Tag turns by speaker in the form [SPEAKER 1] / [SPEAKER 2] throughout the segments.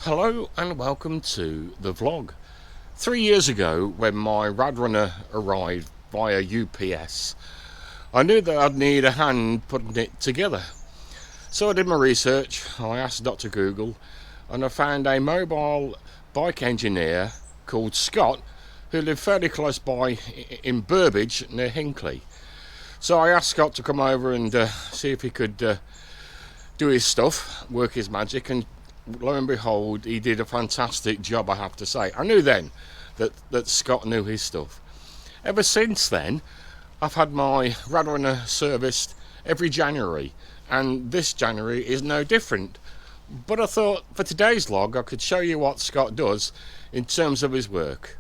[SPEAKER 1] Hello and welcome to the vlog. 3 years ago, when my Radrunner arrived via UPS, I knew that I'd need a hand putting it together. So I did my research, I asked Dr. Google, and I found a mobile bike engineer called Scott who lived fairly close by in Burbage near Hinckley. So I asked Scott to come over and see if he could do his stuff, work his magic, and lo and behold, he did a fantastic job, I have to say. I knew then that Scott knew his stuff. Ever since then, I've had my Radrunner serviced every January, and this January is no different. But I thought for today's log I could show you what Scott does in terms of his work.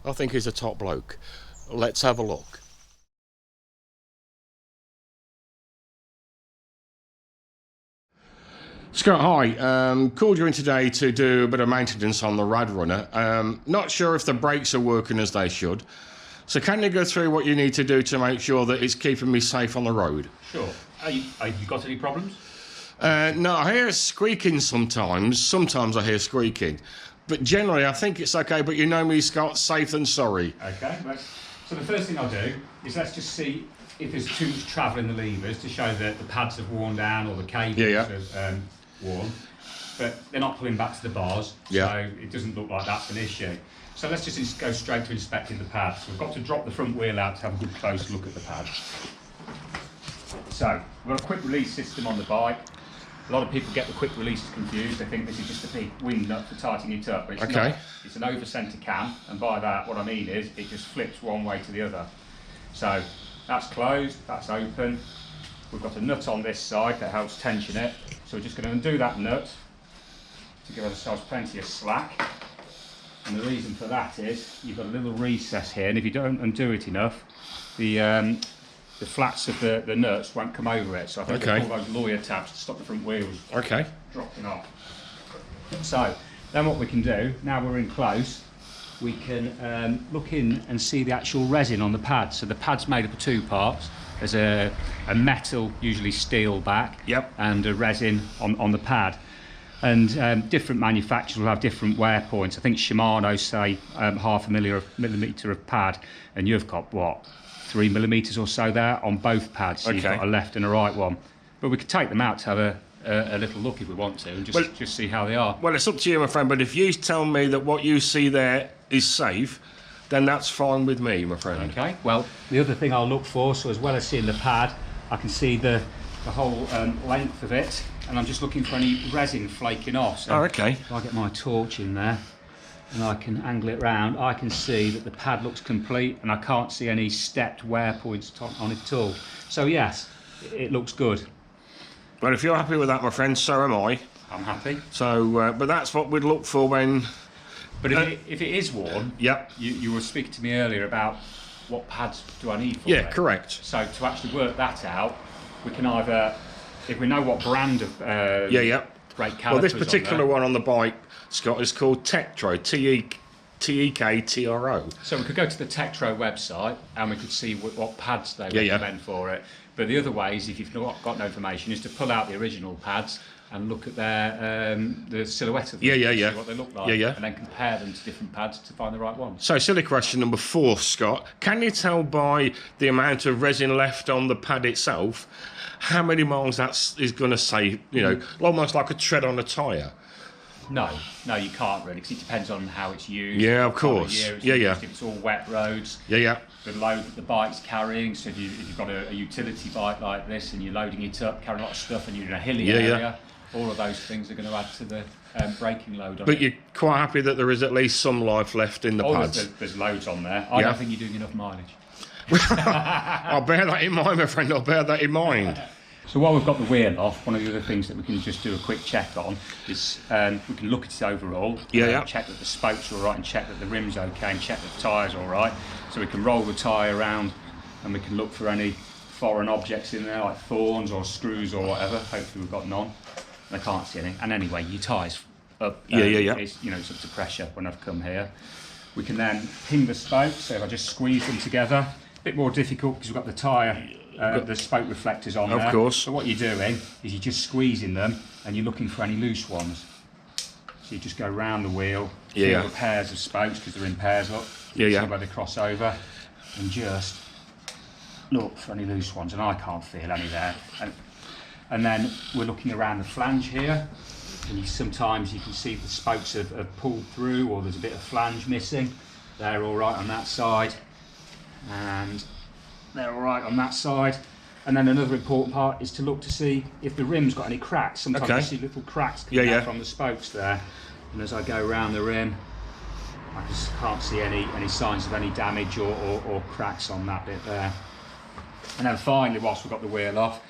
[SPEAKER 1] I think he's a top bloke. Let's have a look. Scott, hi. Called you in today to do a bit of maintenance on the Radrunner. Not sure if the brakes are working as they should. So can you go through what you need to do to make sure that it's keeping me safe on the road?
[SPEAKER 2] Sure. Have you got any problems?
[SPEAKER 1] No, I hear squeaking sometimes. Sometimes I hear squeaking. But generally I think it's okay, but you know me, Scott, safe than sorry.
[SPEAKER 2] Okay. So the first thing I'll do is let's just see if there's too much travel in the levers to show that the pads have worn down or the cables have worn. But they're not pulling back to the bars, so it doesn't look like that's an issue. So let's just go straight to inspecting the pads. We've got to drop the front wheel out to have a good close look at the pads. So we've got a quick release system on the bike. A lot of people get the quick release confused. They think this is just a big wing nut for tightening it up, but it's not. It's an over-centre cam, and by that what I mean is it just flips one way to the other. So that's closed, that's open. We've got a nut on this side that helps tension it. So we're just going to undo that nut to give ourselves plenty of slack. And the reason for that is you've got a little recess here, and if you don't undo it enough, the flats of the nuts won't come over it. So I think they call those lawyer tabs to stop the front wheels dropping off. So then what we can do, now we're in close, we can look in and see the actual resin on the pad. So the pad's made up of two parts. There's a metal, usually steel back, and a resin on the pad. And different manufacturers will have different wear points. I think Shimano say 0.5 millimetre of pad, and you've got what, 3 millimetres or so there on both pads. So you've got a left and a right one. But we could take them out to have a little look if we want to, and just see how they are.
[SPEAKER 1] Well, it's up to you, my friend, but if you tell me that what you see there is safe, then that's fine with me, my friend.
[SPEAKER 2] Okay, well, the other thing I'll look for, so as well as seeing the pad, I can see the whole length of it, and I'm just looking for any resin flaking off. So if I get my torch in there and I can angle it round, I can see that the pad looks complete and I can't see any stepped wear points on it at all. So yes, it looks good.
[SPEAKER 1] Well, if you're happy with that, my friend, so am I.
[SPEAKER 2] I'm happy.
[SPEAKER 1] So, but that's what we'd look for when...
[SPEAKER 2] But if it is worn, you were speaking to me earlier about what pads do I need for it.
[SPEAKER 1] Correct.
[SPEAKER 2] So to actually work that out, we can either, if we know what brand of brake calipers.
[SPEAKER 1] Well, this particular one on the bike, Scott, is called Tektro, T-E-K-T-R-O.
[SPEAKER 2] So we could go to the Tektro website and we could see what pads they recommend for it. But the other way is, if you've not got no information, is to pull out the original pads and look at their the silhouette of them, see what they look like, and then compare them to different pads to find the right one.
[SPEAKER 1] So, silly question number 4, Scott. Can you tell by the amount of resin left on the pad itself how many miles that is going to save? You know, almost like a tread on a tyre.
[SPEAKER 2] No, you can't really, because it depends on how it's used.
[SPEAKER 1] Yeah, of course.
[SPEAKER 2] If it's all wet roads.
[SPEAKER 1] The
[SPEAKER 2] load that the bike's carrying. So if you've got a utility bike like this and you're loading it up, carrying a lot of stuff, and you're in a hilly area, all of those things are going to add to the braking load on it.
[SPEAKER 1] But you're quite happy that there is at least some life left in the pads?
[SPEAKER 2] There's loads on there. I don't think you're doing enough mileage.
[SPEAKER 1] I'll bear that in mind, my friend. I'll bear that in mind.
[SPEAKER 2] So while we've got the wheel off, one of the other things that we can just do a quick check on is we can look at it overall, check that the spokes are all right, and check that the rim's okay, and check that the tyre's all right. So we can roll the tyre around and we can look for any foreign objects in there, like thorns or screws or whatever. Hopefully we've got none. I can't see any. And anyway, your tyre's up. It's, it's up to pressure when I've come here. We can then ping the spokes, so if I just squeeze them together, a bit more difficult because we've got the tyre, the spoke reflectors on there.
[SPEAKER 1] Of course.
[SPEAKER 2] So what you're doing is you're just squeezing them and you're looking for any loose ones. So you just go round the wheel,
[SPEAKER 1] Yeah.
[SPEAKER 2] feel the pairs of spokes because they're in pairs up.
[SPEAKER 1] Yeah,
[SPEAKER 2] See where they cross over, and just look for any loose ones, and I can't feel any there. And then we're looking around the flange here, and sometimes you can see the spokes have pulled through, or there's a bit of flange missing. They're all right on that side, and they're all right on that side. And then another important part is to look to see if the rim's got any cracks. Sometimes you see little cracks coming out from the spokes there. And as I go around the rim, I just can't see any signs of any damage or cracks on that bit there. And then finally, whilst we've got the wheel off,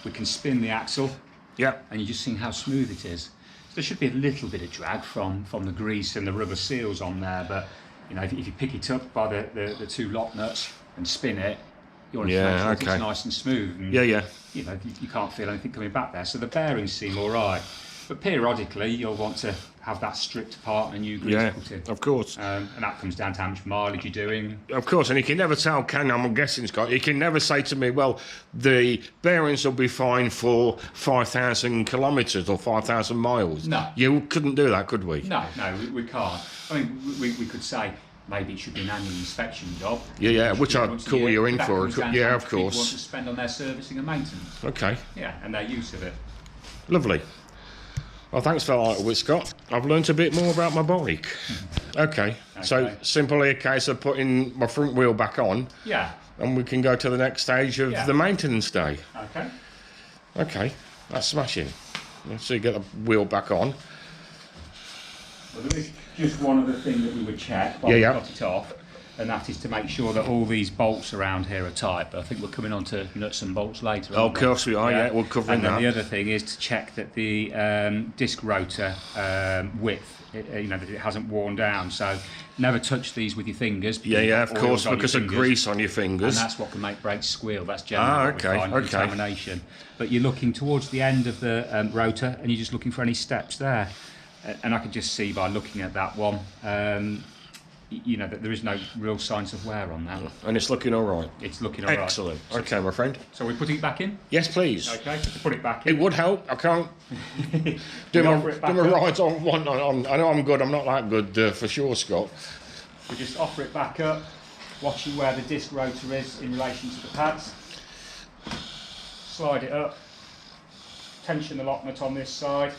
[SPEAKER 2] we can spin the axle. Yeah. And you just see how smooth it is. So there should be a little bit of drag from the grease and the rubber seals on there, but you know, if you pick it up by the two lock nuts and spin it, you're it's nice and smooth. And, you know, you can't feel anything coming back there. So the bearings seem all right. But periodically, you'll want to have that stripped apart and a new grease put in.
[SPEAKER 1] Of course.
[SPEAKER 2] And that comes down to how much mileage you're doing.
[SPEAKER 1] Of course, and you can never tell, I'm guessing, Scott, you can never say to me, well, the bearings will be fine for 5,000 kilometres or 5,000 miles.
[SPEAKER 2] No.
[SPEAKER 1] You couldn't do that, could we?
[SPEAKER 2] No, we can't. I mean, we could say, maybe it should be an annual inspection job.
[SPEAKER 1] Which I'd call you in for. Yeah, of course.
[SPEAKER 2] People want to spend on their servicing and maintenance.
[SPEAKER 1] Okay.
[SPEAKER 2] Yeah, and their use of it.
[SPEAKER 1] Lovely. Well, thanks for that, with Scott. I've learnt a bit more about my bike. Okay. So simply a case of putting my front wheel back on. Yeah. And we can go to the next stage of the maintenance day.
[SPEAKER 2] Okay.
[SPEAKER 1] Okay. That's smashing. So you get the wheel back on.
[SPEAKER 2] Well, there is just one other thing that we would check while we got it off, and that is to make sure that all these bolts around here are tight. But I think we're coming on to nuts and bolts later.
[SPEAKER 1] Oh, of course we are, we're covering that.
[SPEAKER 2] And then the other thing is to check that the disc rotor width, that it hasn't worn down. So never touch these with your fingers.
[SPEAKER 1] Of course, because of grease on your fingers.
[SPEAKER 2] And that's what can make brakes squeal. That's generally what we find contamination. But you're looking towards the end of the rotor, and you're just looking for any steps there. And I could just see by looking at that one, that there is no real signs of wear on that.
[SPEAKER 1] And it's looking all right.
[SPEAKER 2] It's looking all right.
[SPEAKER 1] Excellent. Okay, my friend.
[SPEAKER 2] So we putting it back in?
[SPEAKER 1] Yes, please.
[SPEAKER 2] Okay, to put it back in.
[SPEAKER 1] It would help. I can't do my rides on one. I know I'm good. I'm not that good for sure, Scott.
[SPEAKER 2] We just offer it back up, watching where the disc rotor is in relation to the pads. Slide it up. Tension the lock nut on this side.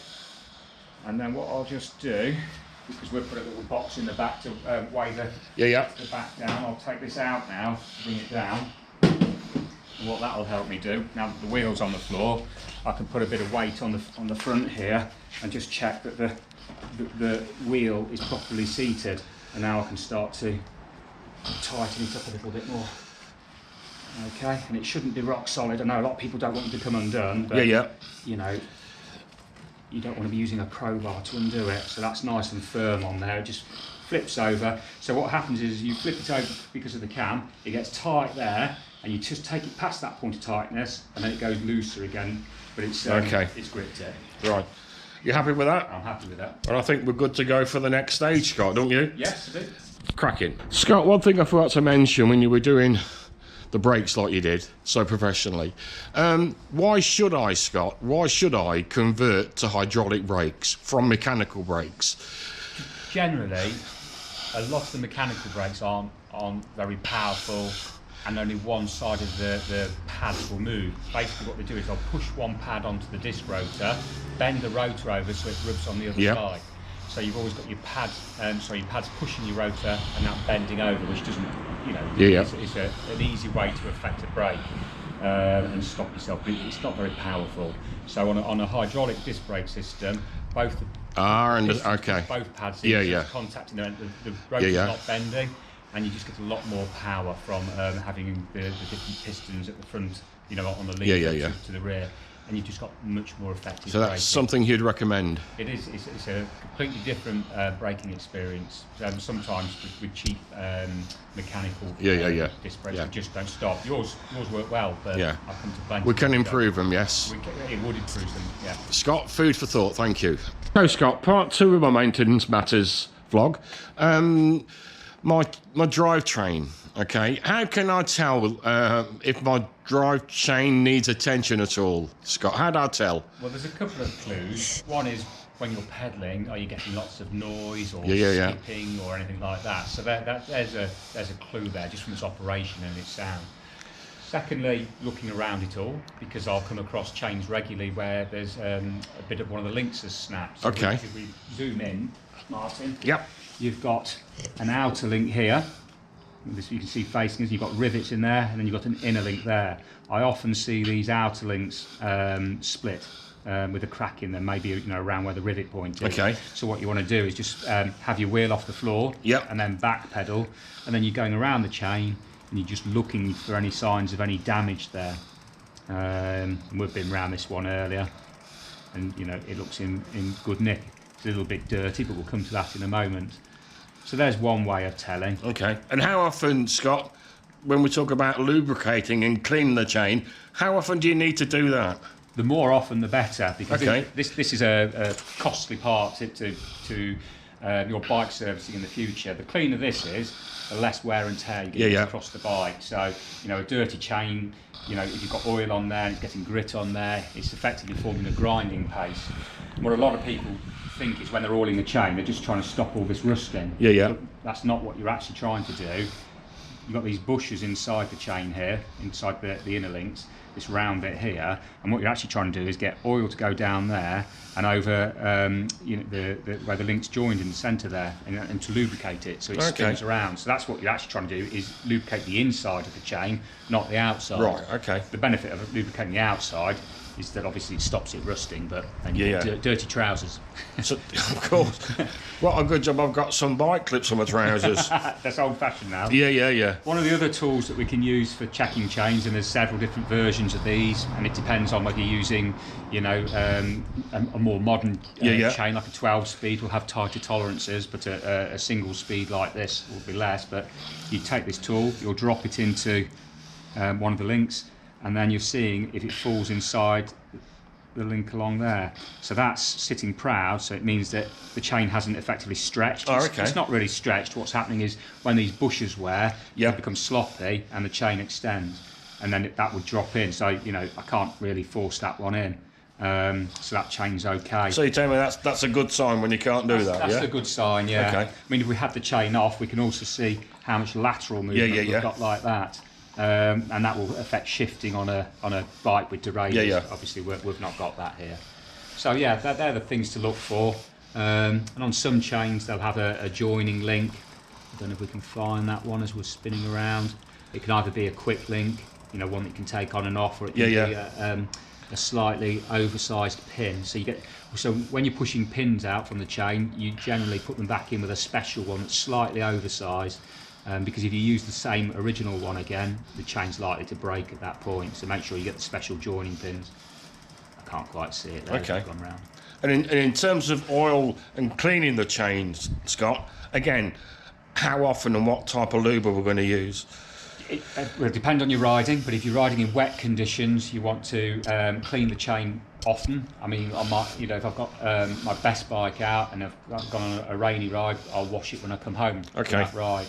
[SPEAKER 2] And then what I'll just do, because we'll put a little box in the back to weigh the back down, I'll take this out now, bring it down. And what that'll help me do, now that the wheel's on the floor, I can put a bit of weight on the front here and just check that the wheel is properly seated. And now I can start to tighten it up a little bit more. Okay, and it shouldn't be rock solid. I know a lot of people don't want it to come undone, but you don't want to be using a crowbar to undo it, so that's nice and firm on there. It just flips over. So what happens is you flip it over because of the cam, it gets tight there, and you just take it past that point of tightness, and then it goes looser again. But it's gripped it.
[SPEAKER 1] Right. You happy with that?
[SPEAKER 2] I'm happy with that.
[SPEAKER 1] Well, I think we're good to go for the next stage, Scott, don't you?
[SPEAKER 2] Yes, I do.
[SPEAKER 1] Cracking. Scott, one thing I forgot to mention when you were doing the brakes like you did so professionally. Why should I convert to hydraulic brakes from mechanical brakes?
[SPEAKER 2] Generally, a lot of the mechanical brakes aren't very powerful, and only one side of the pads will move. Basically what they do is they'll push one pad onto the disc rotor, bend the rotor over so it rubs on the other side. So you've always got your pads pushing your rotor and that bending over, which doesn't, it's an easy way to affect a brake and stop yourself. But it's not very powerful. So on a hydraulic disc brake system, both pads contacting the rotor's not bending, and you just get a lot more power from having the different pistons at the front, on the lead to the rear. And you've just got much more effective
[SPEAKER 1] So that's
[SPEAKER 2] braking.
[SPEAKER 1] something you'd recommend?
[SPEAKER 2] It is. It's a completely different braking experience. Sometimes with cheap mechanical disc brakes, we just don't stop. Yours work well, but I come to blame.
[SPEAKER 1] We can improve them, yes.
[SPEAKER 2] It would improve them, yeah.
[SPEAKER 1] Scott, food for thought, thank you. So Scott, part 2 of my maintenance matters vlog. My drivetrain. Okay, how can I tell if my drive chain needs attention at all, Scott? How do I tell?
[SPEAKER 2] Well, there's a couple of clues. One is when you're pedalling, are you getting lots of noise or
[SPEAKER 1] Yeah.
[SPEAKER 2] skipping or anything like that? So there's a clue there just from its operation and its sound. Secondly, looking around it all, because I'll come across chains regularly where there's a bit of one of the links has snapped. So
[SPEAKER 1] Okay.
[SPEAKER 2] if we zoom in, Martin,
[SPEAKER 1] Yep.
[SPEAKER 2] you've got an outer link here. This you can see facing us. You've got rivets in there, and then you've got an inner link there. I often see these outer links split with a crack in them, maybe around where the rivet point is.
[SPEAKER 1] Okay.
[SPEAKER 2] So what you want to do is just have your wheel off the floor,
[SPEAKER 1] Yep.
[SPEAKER 2] and then back pedal, and then you're going around the chain, and you're just looking for any signs of any damage there. We've been around this one earlier, and it looks in good nick. It's a little bit dirty, but we'll come to that in a moment. So there's one way of telling.
[SPEAKER 1] Okay. And how often, Scott, when we talk about lubricating and cleaning the chain, how often do you need to do that?
[SPEAKER 2] The more often, the better, because
[SPEAKER 1] Okay.
[SPEAKER 2] this is a costly part to your bike servicing in the future. The cleaner this is, the less wear and tear you get across the bike. So, a dirty chain, if you've got oil on there and it's getting grit on there, it's effectively forming a grinding paste. And what a lot of people think is when they're oiling the chain, they're just trying to stop all this rusting.
[SPEAKER 1] Yeah.
[SPEAKER 2] But that's not what you're actually trying to do. You've got these bushes inside the chain here, inside the inner links, this round bit here, and what you're actually trying to do is get oil to go down there and over where the link's joined in the centre there, and to lubricate it so it spins around. So that's what you're actually trying to do, is lubricate the inside of the chain, not the outside.
[SPEAKER 1] Right, okay.
[SPEAKER 2] The benefit of lubricating the outside is that obviously it stops it rusting, but then you get dirty trousers.
[SPEAKER 1] So, of course. What a good job I've got some bike clips on my trousers.
[SPEAKER 2] That's old-fashioned now.
[SPEAKER 1] Yeah.
[SPEAKER 2] One of the other tools that we can use for checking chains, and there's several different versions of these, and it depends on whether you're using, a more modern chain, like a 12-speed will have tighter tolerances, but a single speed like this will be less. But you take this tool, you'll drop it into one of the links, and then you're seeing if it falls inside the link along there. So that's sitting proud, so it means that the chain hasn't effectively stretched. It's not really stretched. What's happening is when these bushes wear, it becomes sloppy and the chain extends, and then that would drop in. So, I can't really force that one in. So that chain's okay.
[SPEAKER 1] So you tell me that's a good sign when you can't do that,
[SPEAKER 2] That's a good sign, yeah.
[SPEAKER 1] Okay.
[SPEAKER 2] I mean, if we had the chain off, we can also see how much lateral movement we've got like that. And that will affect shifting on a bike with derailleurs. Obviously, we've not got that here. So yeah, they're the things to look for. And on some chains, they'll have a joining link. I don't know if we can find that one as we're spinning around. It can either be a quick link, one that you can take on and off, or it can be a slightly oversized pin. So when you're pushing pins out from the chain, you generally put them back in with a special one that's slightly oversized. Because if you use the same original one again, the chain's likely to break at that point. So make sure you get the special joining pins. I can't quite see it there.
[SPEAKER 1] Okay.
[SPEAKER 2] Gone round.
[SPEAKER 1] And in terms of oil and cleaning the chains, Scott, again, how often and what type of lube are we going to use?
[SPEAKER 2] It will depend on your riding, but if you're riding in wet conditions, you want to clean the chain often. I mean, if I've got my best bike out and I've gone on a rainy ride, I'll wash it when I come home from that ride.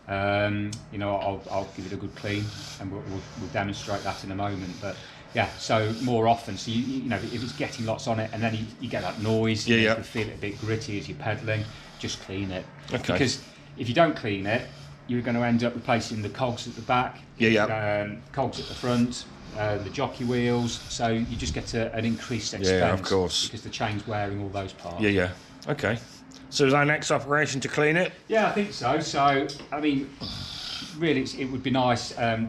[SPEAKER 2] I'll give it a good clean, and we'll demonstrate that in a moment. But yeah, so more often, so if it's getting lots on it, and then you get that noise, you feel it a bit gritty as you're pedaling, just clean it. Okay. Because if you don't clean it, you're going to end up replacing the cogs at the back, cogs at the front, the jockey wheels. So you just get an increased expense.
[SPEAKER 1] Yeah, of course.
[SPEAKER 2] Because the chain's wearing all those parts.
[SPEAKER 1] Yeah. Okay. So is our next operation to clean it?
[SPEAKER 2] Yeah, I think so. So, I mean, really, it would be nice to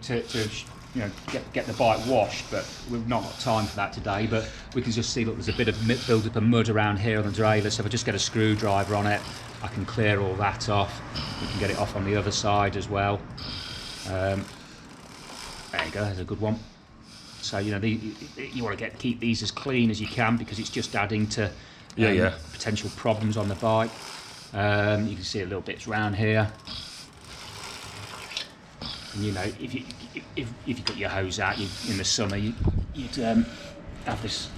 [SPEAKER 2] get the bike washed, but we've not got time for that today. But we can just see, look, there's a bit of build-up of mud around here on the derailleur. So if I just get a screwdriver on it, I can clear all that off. We can get it off on the other side as well. There you go, there's a good one. So, you want to keep these as clean as you can, because it's just adding to potential problems on the bike. You can see a little bits around here. And, if you got your hose out in the summer, you'd have this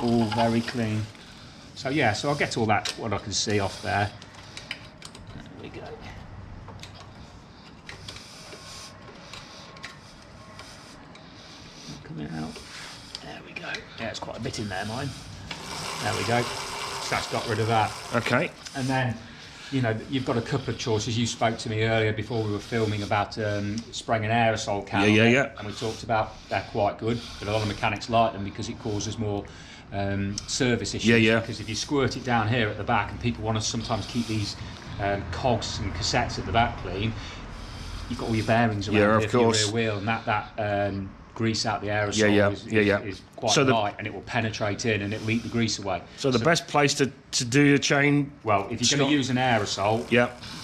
[SPEAKER 2] all very clean. So yeah, so I'll get all that, what I can see off there. There we go. Coming out. There we go. Yeah, it's quite a bit in there, mine. There we go. So that's got rid of that.
[SPEAKER 1] Okay.
[SPEAKER 2] And then, you know, you've got a couple of choices. You spoke to me earlier before we were filming about spraying an aerosol can.
[SPEAKER 1] Yeah.
[SPEAKER 2] And we talked about they're quite good, but a lot of mechanics like them because it causes more service issues.
[SPEAKER 1] Yeah.
[SPEAKER 2] Because if you squirt it down here at the back, and people want to sometimes keep these cogs and cassettes at the back clean, you've got all your bearings around here for your rear wheel, and that grease out the aerosol is quite light, and it will penetrate in and it'll eat the grease away.
[SPEAKER 1] So the best place to do your chain,
[SPEAKER 2] well, if you're going to use an aerosol,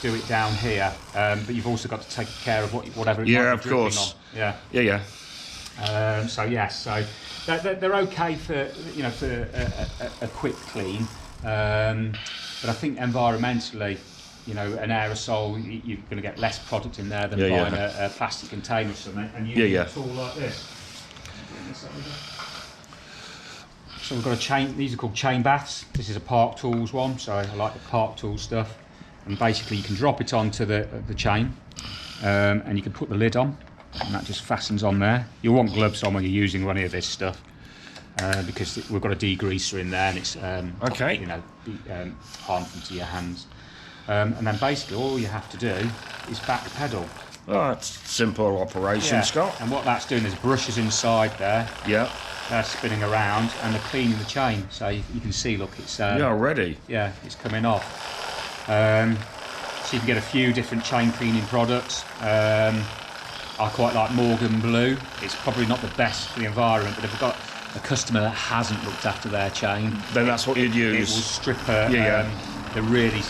[SPEAKER 2] do it down here, but you've also got to take care of whatever it might be dripping on.
[SPEAKER 1] Yeah.
[SPEAKER 2] So yes, so they're okay for, you know, for a quick clean, but I think environmentally, you know, an aerosol, you're going to get less product in there than buying a plastic container or something, and using a tool like this. So we've got a chain. These are called chain baths. This is a Park Tools one, so I like the Park Tools stuff. And basically, you can drop it onto the chain, and you can put the lid on, and that just fastens on there. You'll want gloves on when you're using any of this stuff, because we've got a degreaser in there, and it's you know, harmful to your hands. And then basically all you have to do is back pedal.
[SPEAKER 1] Oh, it's simple operation, Scott.
[SPEAKER 2] And what that's doing is brushes inside there.
[SPEAKER 1] Yeah.
[SPEAKER 2] They're spinning around and they're cleaning the chain. So you can see, look, it's
[SPEAKER 1] ready.
[SPEAKER 2] Yeah, it's coming off. So you can get a few different chain cleaning products. I quite like Morgan Blue. It's probably not the best for the environment, but if you've got a customer that hasn't looked after their chain,
[SPEAKER 1] then that's what you'd use.
[SPEAKER 2] It will strip the really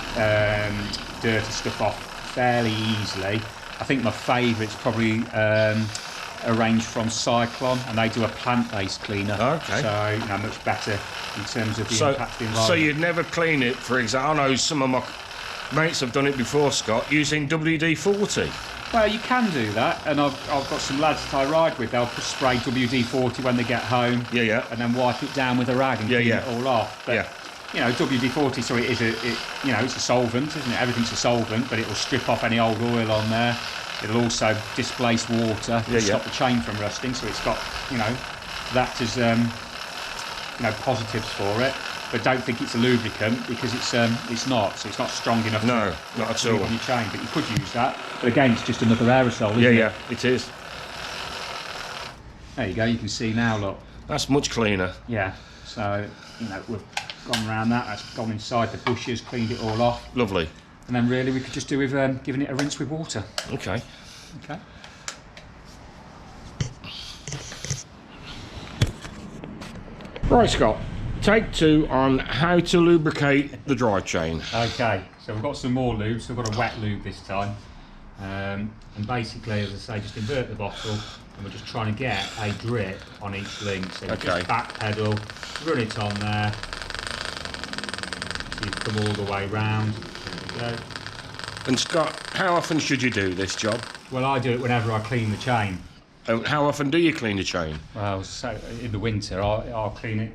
[SPEAKER 2] dirty stuff off fairly easily. I think my favourite's probably a range from Cyclone, and they do a plant-based cleaner.
[SPEAKER 1] Okay.
[SPEAKER 2] So, you know, much better in terms of the impact of the environment.
[SPEAKER 1] So you'd never clean it, for example, I know some of my mates have done it before, Scott, using WD-40.
[SPEAKER 2] Well, you can do that, and I've got some lads that I ride with. They'll spray WD-40 when they get home, and then wipe it down with a rag and clean it all off. But, you know, WD-40, so it's a solvent, isn't it? Everything's a solvent, but it will strip off any old oil on there. It'll also displace water to stop the chain from rusting. So it's got, you know, that as you know, positives for it. But don't think it's a lubricant, because it's not. So it's not strong enough.
[SPEAKER 1] No, not at all.
[SPEAKER 2] On your chain, but you could use that. But again, it's just another aerosol, isn't it?
[SPEAKER 1] Yeah, it is.
[SPEAKER 2] There you go. You can see now. Look.
[SPEAKER 1] That's much cleaner.
[SPEAKER 2] Yeah. So, you know, we've gone around that. That's gone inside the bushes, cleaned it all off.
[SPEAKER 1] Lovely.
[SPEAKER 2] And then really we could just do with giving it a rinse with water.
[SPEAKER 1] Okay. Right, Scott. Take 2 on how to lubricate the drive chain.
[SPEAKER 2] Okay, so we've got some more lube, so we've got a wet lube this time. And basically, as I say, just invert the bottle, and we're just trying to get a drip on each link. So just back pedal, run it on there, so you come all the way round. There we go.
[SPEAKER 1] And Scott, how often should you do this job?
[SPEAKER 2] Well, I do it whenever I clean the chain.
[SPEAKER 1] And how often do you clean the chain?
[SPEAKER 2] Well, so in the winter, I'll clean it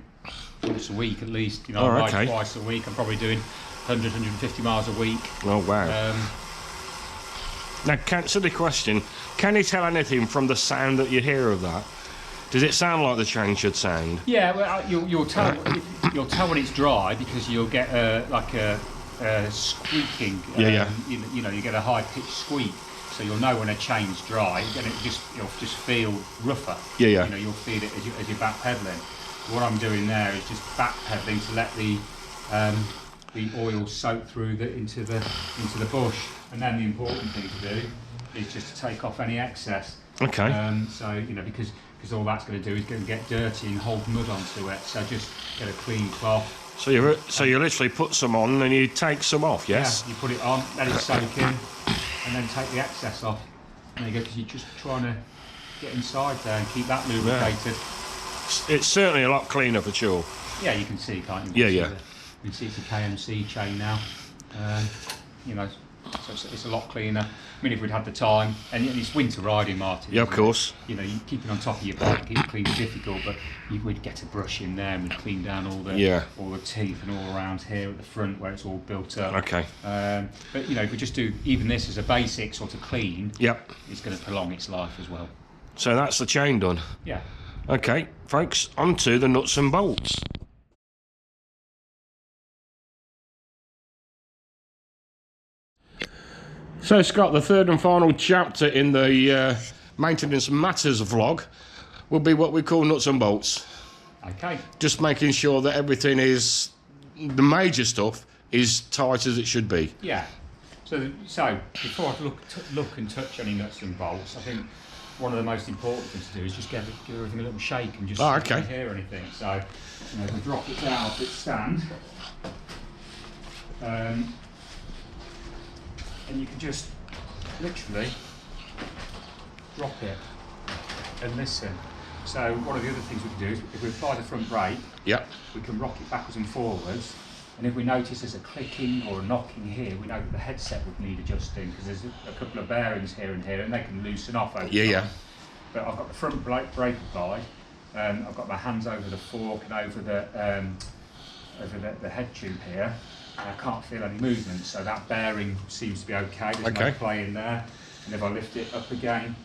[SPEAKER 2] once a week at least. You know, I ride twice a week. I'm probably doing 100, 150 miles a week.
[SPEAKER 1] Oh, wow. Now, silly question. Can you tell anything from the sound that you hear of that? Does it sound like the chain should sound?
[SPEAKER 2] Yeah, well, you'll tell when it's dry, because you'll get like a squeaking. You know, you get a high pitched squeak, so you'll know when a chain's dry, and you'll just feel rougher. You know, you'll feel it as you're back pedaling. What I'm doing there is just back pedaling to let the oil soak through into the bush, and then the important thing to do is just to take off any excess.
[SPEAKER 1] Okay.
[SPEAKER 2] So, you know, because all that's going to do is going to get dirty and hold mud onto it. So just get a clean cloth. So
[SPEAKER 1] you literally put some on and you take some off, yes?
[SPEAKER 2] Yeah, you put it on, let it soak in, and then take the excess off. There you go, because you're just trying to get inside there and keep that lubricated.
[SPEAKER 1] It's certainly a lot cleaner for sure.
[SPEAKER 2] Yeah, you can see, can't you?
[SPEAKER 1] You
[SPEAKER 2] can see it's a KMC chain now. You know, so it's a lot cleaner. I mean, if we'd had the time, and it's winter riding, Martin.
[SPEAKER 1] Yeah, of course.
[SPEAKER 2] You know, you keeping on top of your bike, keep it clean is difficult, but you would get a brush in there and we'd clean down all the teeth and all around here at the front where it's all built up.
[SPEAKER 1] Okay.
[SPEAKER 2] But you know, if we just do even this as a basic sort of clean, it's going to prolong its life as well.
[SPEAKER 1] So that's the chain done.
[SPEAKER 2] Yeah.
[SPEAKER 1] Okay, folks, on to the nuts and bolts. So Scott, the third and final chapter in the Maintenance Matters vlog will be what we call nuts and bolts.
[SPEAKER 2] Okay.
[SPEAKER 1] Just making sure that everything is, the major stuff is tight as it should be.
[SPEAKER 2] Yeah. So before I look and touch any nuts and bolts, I think one of the most important things to do is just give everything a little shake and just
[SPEAKER 1] okay.
[SPEAKER 2] Not hear anything. So, if we drop it down off its stand, and you can just literally drop it and listen. So one of the other things we can do is if we apply the front brake,
[SPEAKER 1] yep,
[SPEAKER 2] we can rock it backwards and forwards. And if we notice there's a clicking or a knocking here, we know that the headset would need adjusting because there's a couple of bearings here and here, and they can loosen off over time.
[SPEAKER 1] Yeah.
[SPEAKER 2] But I've got the front brake applied. I've got my hands over the fork and over the head tube here. And I can't feel any movement, so that bearing seems to be okay. There's no play in there. And if I lift it up again,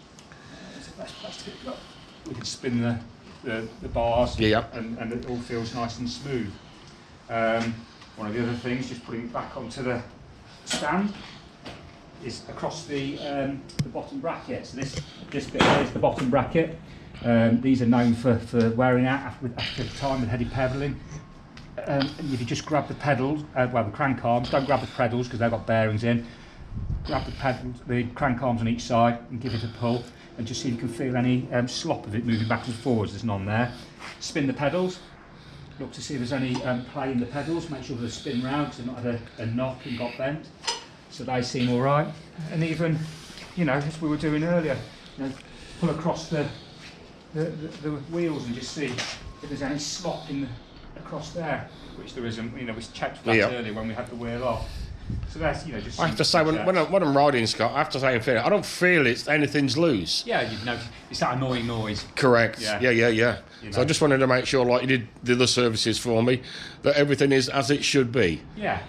[SPEAKER 2] it's the best place to get it up. We can spin the bars, and it all feels nice and smooth. One of the other things, just putting it back onto the stand, is across the bottom bracket. So this bit here is the bottom bracket. These are known for wearing out after time with heavy pedalling. And if you just grab the pedals, the crank arms, don't grab the pedals because they've got bearings in. Grab the pedals, the crank arms on each side, and give it a pull, and just see if you can feel any slop of it moving back and forwards. There's none there. Spin the pedals. Look to see if there's any play in the pedals. Make sure they spin round because they've not had a knock and got bent. So they seem all right. And even, as we were doing earlier, pull across the wheels and just see if there's any slop across there, which there isn't. We checked that earlier when we had the wheel off. So that's, just.
[SPEAKER 1] I have to say, when I'm riding, Scott, I have to say, I don't feel anything's loose.
[SPEAKER 2] Yeah, you've noticed. It's that annoying noise.
[SPEAKER 1] Correct. Yeah. So I just wanted to make sure, like you did the other services for me, that everything is as it should be.
[SPEAKER 2] Yeah.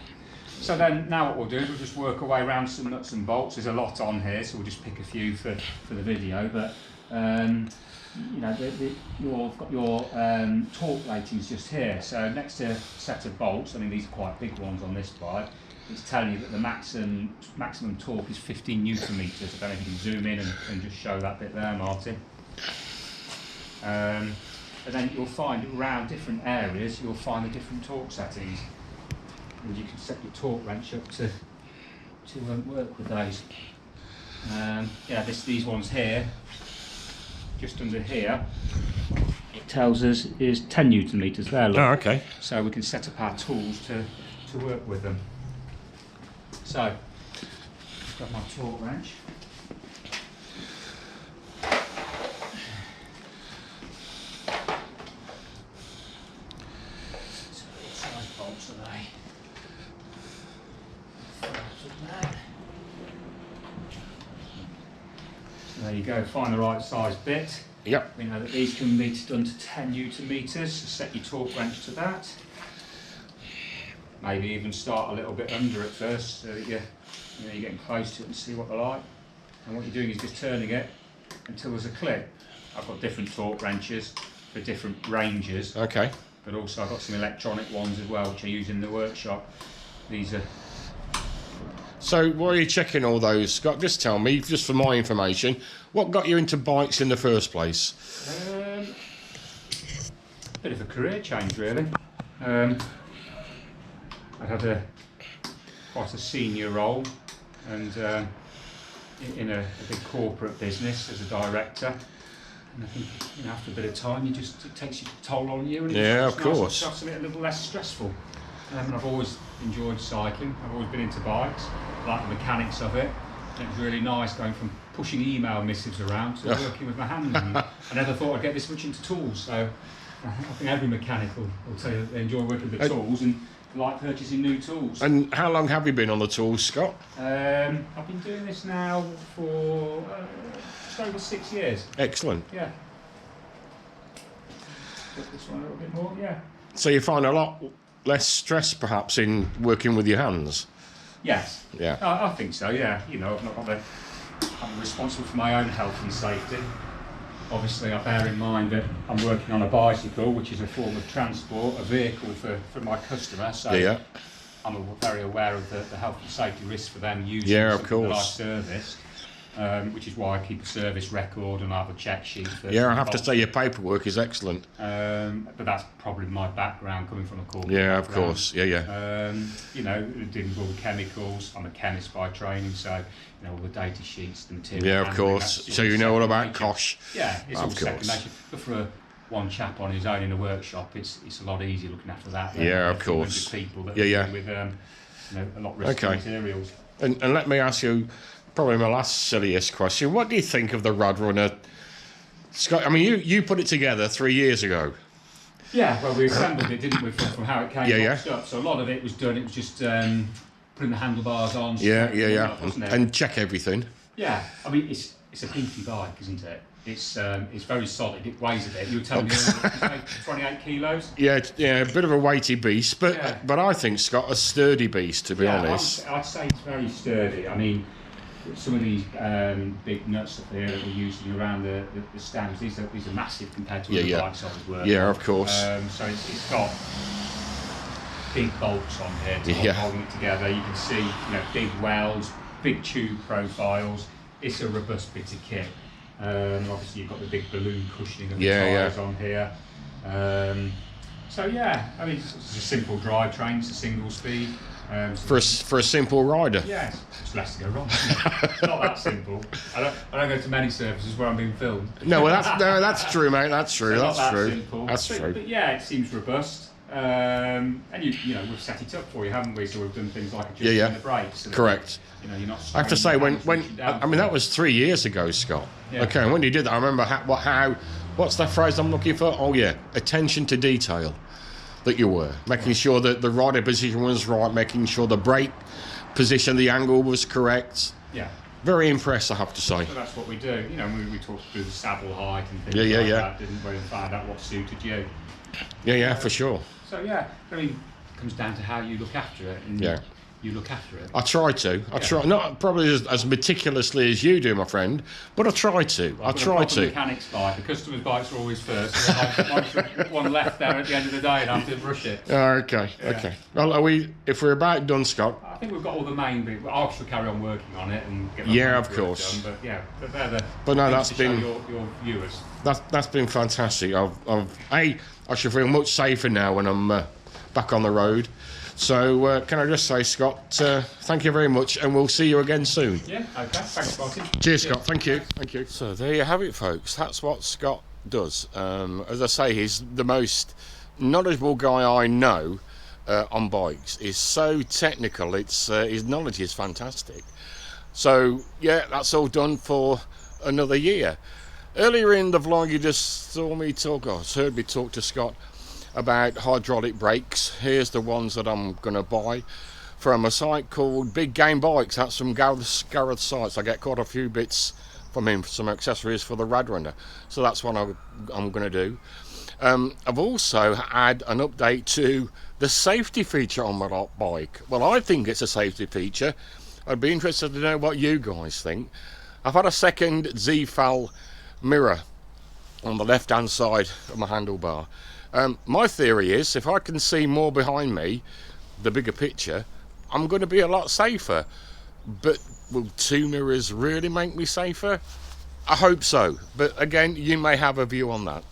[SPEAKER 2] So then, now what we'll do is we'll just work our way around some nuts and bolts. There's a lot on here, so we'll just pick a few for the video. But you've got your torque ratings just here. So next to a set of bolts, I mean these are quite big ones on this bike. It's telling you that the maximum torque is 15 newton meters. I don't know if you can zoom in and just show that bit there, Martin. And then you'll find around different areas, you'll find the different torque settings. And you can set your torque wrench up to work with those. These ones here, just under here, it tells us is 10 newton meters there. Look.
[SPEAKER 1] Oh, okay.
[SPEAKER 2] So we can set up our tools to work with them. So, got my torque wrench. So what size bolts are they? So there you go, find the right size bit.
[SPEAKER 1] Yep.
[SPEAKER 2] We know that these can be done to 10 newton meters, so set your torque wrench to that. Maybe even start a little bit under at first so that you're getting close to it and see what they're like. And what you're doing is just turning it until there's a click. I've got different torque wrenches for different ranges.
[SPEAKER 1] Okay.
[SPEAKER 2] But also I've got some electronic ones as well which I use in the workshop. These are...
[SPEAKER 1] So while you're checking all those, Scott, just tell me, just for my information, what got you into bikes in the first place?
[SPEAKER 2] Bit of a career change really. I had quite a senior role and in a big corporate business as a director, and I think after a bit of time it takes your toll on you, and
[SPEAKER 1] of course.
[SPEAKER 2] It's a little less stressful. I've always enjoyed cycling. I've always been into bikes. I like the mechanics of it. And it's really nice going from pushing email missives around to working with my hands. And I never thought I'd get this much into tools. So I think every mechanic will tell you that they enjoy working with the tools and like purchasing new tools.
[SPEAKER 1] And how long have you been on the tools, Scott?
[SPEAKER 2] I've been doing this now for just over 6 years.
[SPEAKER 1] Excellent.
[SPEAKER 2] Yeah. This one a little bit more, yeah.
[SPEAKER 1] So you find a lot less stress perhaps in working with your hands?
[SPEAKER 2] Yes.
[SPEAKER 1] Yeah.
[SPEAKER 2] I think so, yeah. I've not got I'm responsible for my own health and safety. Obviously, I bear in mind that I'm working on a bicycle, which is a form of transport, a vehicle for my customer. So I'm very aware of the health and safety risks for them using
[SPEAKER 1] of
[SPEAKER 2] something that I've
[SPEAKER 1] course.
[SPEAKER 2] serviced, which is why I keep a service record and I have a check sheet.
[SPEAKER 1] Yeah, I have to say your paperwork is excellent.
[SPEAKER 2] But that's probably my background, coming from a corporate
[SPEAKER 1] Yeah, of
[SPEAKER 2] background.
[SPEAKER 1] course. Yeah.
[SPEAKER 2] You know, dealing with all the chemicals. I'm a chemist by training, so you know all the data sheets, the material.
[SPEAKER 1] Yeah, of
[SPEAKER 2] handling,
[SPEAKER 1] course.
[SPEAKER 2] that's
[SPEAKER 1] So
[SPEAKER 2] all
[SPEAKER 1] you know all
[SPEAKER 2] second
[SPEAKER 1] about
[SPEAKER 2] nature.
[SPEAKER 1] COSH.
[SPEAKER 2] Yeah, it's all
[SPEAKER 1] Of
[SPEAKER 2] second
[SPEAKER 1] course.
[SPEAKER 2] nature. But for one chap on his own in a workshop, it's a lot easier looking after that. than
[SPEAKER 1] Yeah,
[SPEAKER 2] a
[SPEAKER 1] of
[SPEAKER 2] few hundred
[SPEAKER 1] course.
[SPEAKER 2] people that
[SPEAKER 1] Yeah,
[SPEAKER 2] are
[SPEAKER 1] yeah.
[SPEAKER 2] dealing with you know, a lot riskier
[SPEAKER 1] Okay.
[SPEAKER 2] materials.
[SPEAKER 1] And let me ask you, probably my last silliest question. What do you think of the Radrunner, Scott? I mean, you put it together 3 years ago.
[SPEAKER 2] Yeah, well, we assembled it, didn't we, from how it came
[SPEAKER 1] Yeah,
[SPEAKER 2] boxed up. So a lot of it was done. It was just putting the handlebars on.
[SPEAKER 1] Yeah,
[SPEAKER 2] straightening it up, wasn't it?
[SPEAKER 1] And check everything.
[SPEAKER 2] Yeah, I mean it's a beefy bike, isn't it? It's very solid. It weighs a bit. You were telling me earlier, 28 kilos.
[SPEAKER 1] Yeah, a bit of a weighty beast, but
[SPEAKER 2] Yeah.
[SPEAKER 1] but I think Scott a sturdy beast, to be honest.
[SPEAKER 2] I'd say it's very sturdy. I mean, some of these big nuts up here that we're using around the stands, these are massive compared to other bikes I was working.
[SPEAKER 1] Yeah, of course.
[SPEAKER 2] So it's got big bolts on here to
[SPEAKER 1] Yeah.
[SPEAKER 2] holding it together. You can see, you know, big welds, big tube profiles. It's a robust bit of kit. Obviously, you've got the big balloon cushioning of the tyres on here. So yeah, I mean, it's a simple drivetrain. It's a single speed.
[SPEAKER 1] For a simple rider.
[SPEAKER 2] Yeah, it's less to go wrong. Isn't it? It's not that simple. I don't go to many services where I'm being filmed.
[SPEAKER 1] No, well, that's true, mate. That's true.
[SPEAKER 2] So
[SPEAKER 1] That's
[SPEAKER 2] not that
[SPEAKER 1] true.
[SPEAKER 2] simple.
[SPEAKER 1] That's true.
[SPEAKER 2] But yeah, it seems robust. And you know, we've set it up for you, haven't we? So we've done things like adjusting the brakes. So that,
[SPEAKER 1] Correct.
[SPEAKER 2] you know, you're not.
[SPEAKER 1] I have to say,
[SPEAKER 2] straining
[SPEAKER 1] when
[SPEAKER 2] down, down
[SPEAKER 1] I mean that was 3 years ago, Scott.
[SPEAKER 2] Yeah.
[SPEAKER 1] Okay, and when you did that, I remember what's that phrase I'm looking for? Oh yeah, attention to detail. That you were making sure that the rider position was right, making sure the brake position, the angle was correct.
[SPEAKER 2] Yeah.
[SPEAKER 1] Very impressed, I have to say.
[SPEAKER 2] So that's what we do. You know, we talked through the saddle height and things
[SPEAKER 1] Yeah,
[SPEAKER 2] like
[SPEAKER 1] yeah.
[SPEAKER 2] that, didn't we? And find out what suited you.
[SPEAKER 1] Yeah, for sure.
[SPEAKER 2] So yeah, I mean, it comes down to how you look after it. And
[SPEAKER 1] Yeah.
[SPEAKER 2] You look after it.
[SPEAKER 1] I try to. I try, not probably as meticulously as you do, my friend, but I try to. I try
[SPEAKER 2] The
[SPEAKER 1] to.
[SPEAKER 2] mechanic's bike. The customer's bikes are always first. So mine's one left there at the end of the day, and I have to brush it.
[SPEAKER 1] Okay. Well, if we're about done, Scott?
[SPEAKER 2] I think we've got all the main bit. I'll still carry on working on it and get my
[SPEAKER 1] Yeah, of
[SPEAKER 2] paperwork
[SPEAKER 1] course.
[SPEAKER 2] done, but yeah, they're the
[SPEAKER 1] But no,
[SPEAKER 2] things
[SPEAKER 1] that's
[SPEAKER 2] to show
[SPEAKER 1] been-
[SPEAKER 2] your viewers.
[SPEAKER 1] That's been fantastic. I should feel much safer now when I'm back on the road. So can I just say, Scott, thank you very much, and we'll see you again soon.
[SPEAKER 2] Yeah. Okay. Thanks, Martin.
[SPEAKER 1] Cheers, Scott. Thank you. So there you have it, folks. That's what Scott does. As I say, he's the most knowledgeable guy I know on bikes. He's so technical. His knowledge is fantastic. So yeah, that's all done for another year. Earlier in the vlog, you just heard me talk to Scott about hydraulic brakes. Here's the ones that I'm going to buy from a site called Big Game Bikes. That's from Gareth sites. I get quite a few bits from him, some accessories for the Radrunner. So that's what I'm going to do. I've also had an update to the safety feature on my bike. Well, I think it's a safety feature. I'd be interested to know what you guys think. I've had a second Z-FAL mirror on the left hand side of my handlebar. My theory is if I can see more behind me, the bigger picture, I'm going to be a lot safer. But will two mirrors really make me safer? I hope so. But again, you may have a view on that.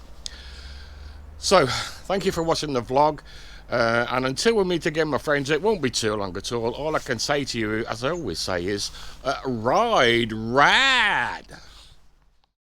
[SPEAKER 1] So thank you for watching the vlog. And until we meet again, my friends, it won't be too long at all. All I can say to you, as I always say, is ride rad.